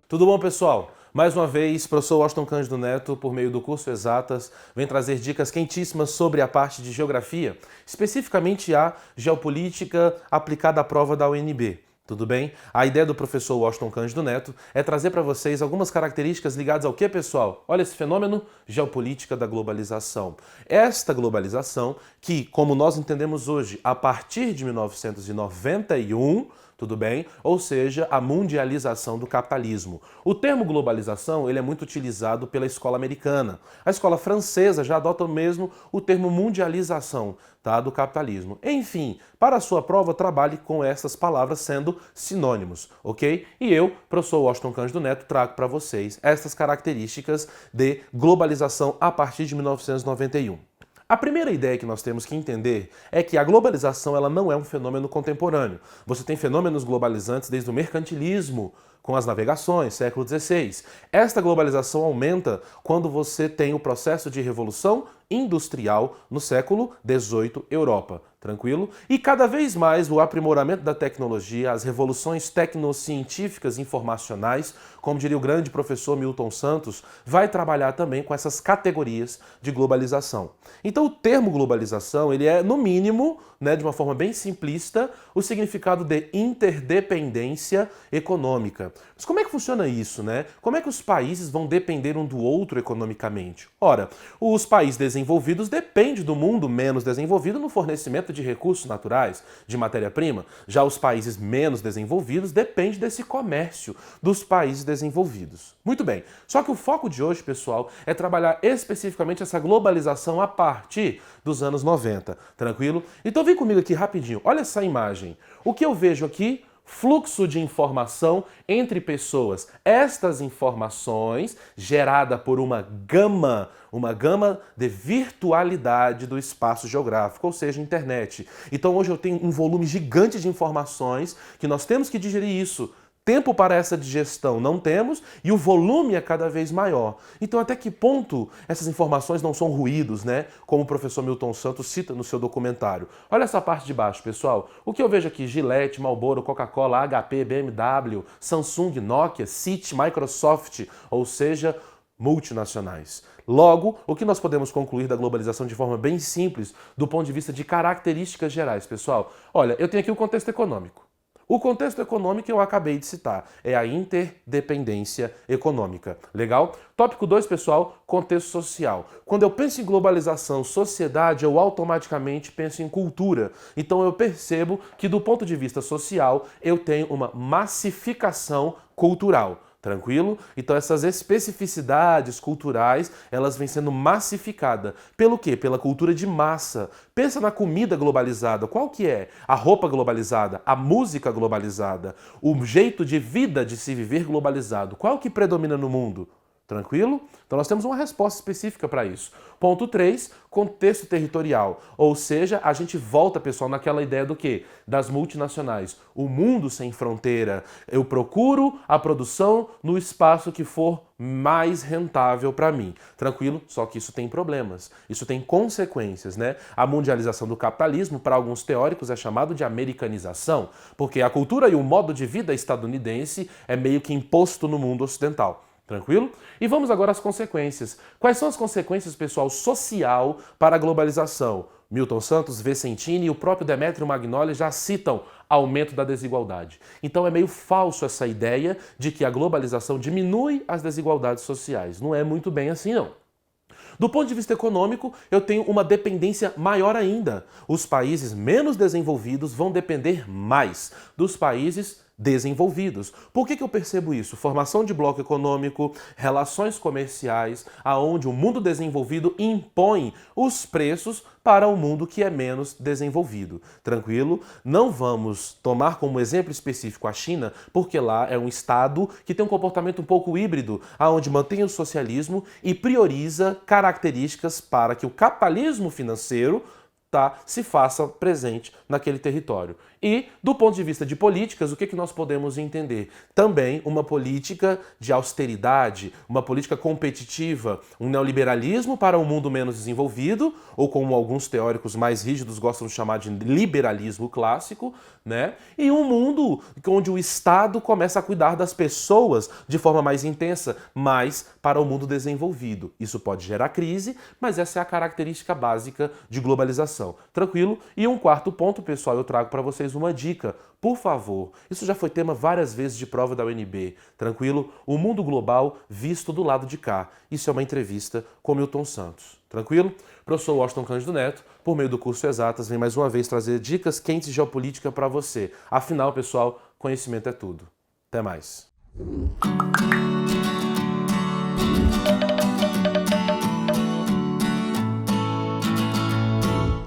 Tudo bom, pessoal? Mais uma vez, professor Washington Cândido Neto, por meio do curso Exatas, vem trazer dicas quentíssimas sobre a parte de geografia, especificamente a geopolítica aplicada à prova da UNB. Tudo bem? A ideia do professor Washington Cândido Neto é trazer para vocês algumas características ligadas ao que, pessoal? Olha esse fenômeno, geopolítica da globalização. Esta globalização que, como nós entendemos hoje, a partir de 1991, tudo bem? Ou seja, a mundialização do capitalismo. O termo globalização ele é muito utilizado pela escola americana. A escola francesa já adota mesmo o termo mundialização, tá, do capitalismo. Enfim, para a sua prova, trabalhe com essas palavras sendo sinônimos, ok? E eu, professor Washington Cândido Neto, trago para vocês essas características de globalização a partir de 1991. A primeira ideia que nós temos que entender é que a globalização ela não é um fenômeno contemporâneo. Você tem fenômenos globalizantes desde o mercantilismo, com as navegações, século XVI. Esta globalização aumenta quando você tem o processo de revolução industrial no século XVIII, Europa. Tranquilo? E cada vez mais o aprimoramento da tecnologia, as revoluções tecnocientíficas informacionais, como diria o grande professor Milton Santos, vai trabalhar também com essas categorias de globalização. Então o termo globalização, ele é, no mínimo, de uma forma bem simplista, o significado de interdependência econômica. Mas como é que funciona isso, né? Como é que os países vão depender um do outro economicamente? Ora, os países desenvolvidos dependem do mundo menos desenvolvido no fornecimento de recursos naturais, de matéria-prima. Já os países menos desenvolvidos dependem desse comércio dos países desenvolvidos. Muito bem, só que o foco de hoje, pessoal, é trabalhar especificamente essa globalização a partir dos anos 90, tranquilo? Então vem comigo aqui rapidinho, olha essa imagem. O que eu vejo aqui? Fluxo de informação entre pessoas. Estas informações, gerada por uma gama de virtualidade do espaço geográfico, ou seja, internet. Então hoje eu tenho um volume gigante de informações que nós temos que digerir isso. Tempo para essa digestão não temos e o volume é cada vez maior. Então até que ponto essas informações não são ruídos, né? Como o professor Milton Santos cita no seu documentário. Olha essa parte de baixo, pessoal. O que eu vejo aqui? Gillette, Marlboro, Coca-Cola, HP, BMW, Samsung, Nokia, Citi, Microsoft, ou seja, multinacionais. Logo, o que nós podemos concluir da globalização de forma bem simples, do ponto de vista de características gerais, pessoal? Olha, eu tenho aqui o contexto econômico. O contexto econômico que eu acabei de citar é a interdependência econômica. Legal? Tópico 2, pessoal, contexto social. Quando eu penso em globalização, sociedade, eu automaticamente penso em cultura. Então eu percebo que do ponto de vista social, eu tenho uma massificação cultural. Tranquilo? Então essas especificidades culturais, elas vêm sendo massificadas. Pelo quê? Pela cultura de massa. Pensa na comida globalizada. Qual que é? A roupa globalizada, a música globalizada, o jeito de vida de se viver globalizado. Qual que predomina no mundo? Tranquilo? Então nós temos uma resposta específica para isso. Ponto 3, contexto territorial. Ou seja, a gente volta, pessoal, naquela ideia do quê? Das multinacionais. O mundo sem fronteira. Eu procuro a produção no espaço que for mais rentável para mim. Tranquilo? Só que isso tem problemas. Isso tem consequências, né? A mundialização do capitalismo, para alguns teóricos, é chamado de americanização, porque a cultura e o modo de vida estadunidense é meio que imposto no mundo ocidental. Tranquilo? E vamos agora às consequências. Quais são as consequências, pessoal, social para a globalização? Milton Santos, Vicentini e o próprio Demetrio Magnoli já citam aumento da desigualdade. Então é meio falso essa ideia de que a globalização diminui as desigualdades sociais. Não é muito bem assim, não. Do ponto de vista econômico, eu tenho uma dependência maior ainda. Os países menos desenvolvidos vão depender mais dos países desenvolvidos. Por que eu percebo isso? Formação de bloco econômico, relações comerciais, aonde o mundo desenvolvido impõe os preços para o mundo que é menos desenvolvido. Tranquilo? Não vamos tomar como exemplo específico a China, porque lá é um estado que tem um comportamento um pouco híbrido, aonde mantém o socialismo e prioriza características para que o capitalismo financeiro importar se faça presente naquele território. E, do ponto de vista de políticas, o que nós podemos entender? Também uma política de austeridade, uma política competitiva, um neoliberalismo para um mundo menos desenvolvido, ou como alguns teóricos mais rígidos gostam de chamar de liberalismo clássico, né? E um mundo onde o Estado começa a cuidar das pessoas de forma mais intensa, mas para o mundo desenvolvido. Isso pode gerar crise, mas essa é a característica básica de globalização. Tranquilo? E um quarto ponto, pessoal, eu trago para vocês uma dica. Por favor, isso já foi tema várias vezes de prova da UNB. Tranquilo? O mundo global visto do lado de cá. Isso é uma entrevista com Milton Santos. Tranquilo? Professor Washington Cândido Neto, por meio do curso Exatas, vem mais uma vez trazer dicas quentes de geopolítica para você. Afinal, pessoal, conhecimento é tudo. Até mais.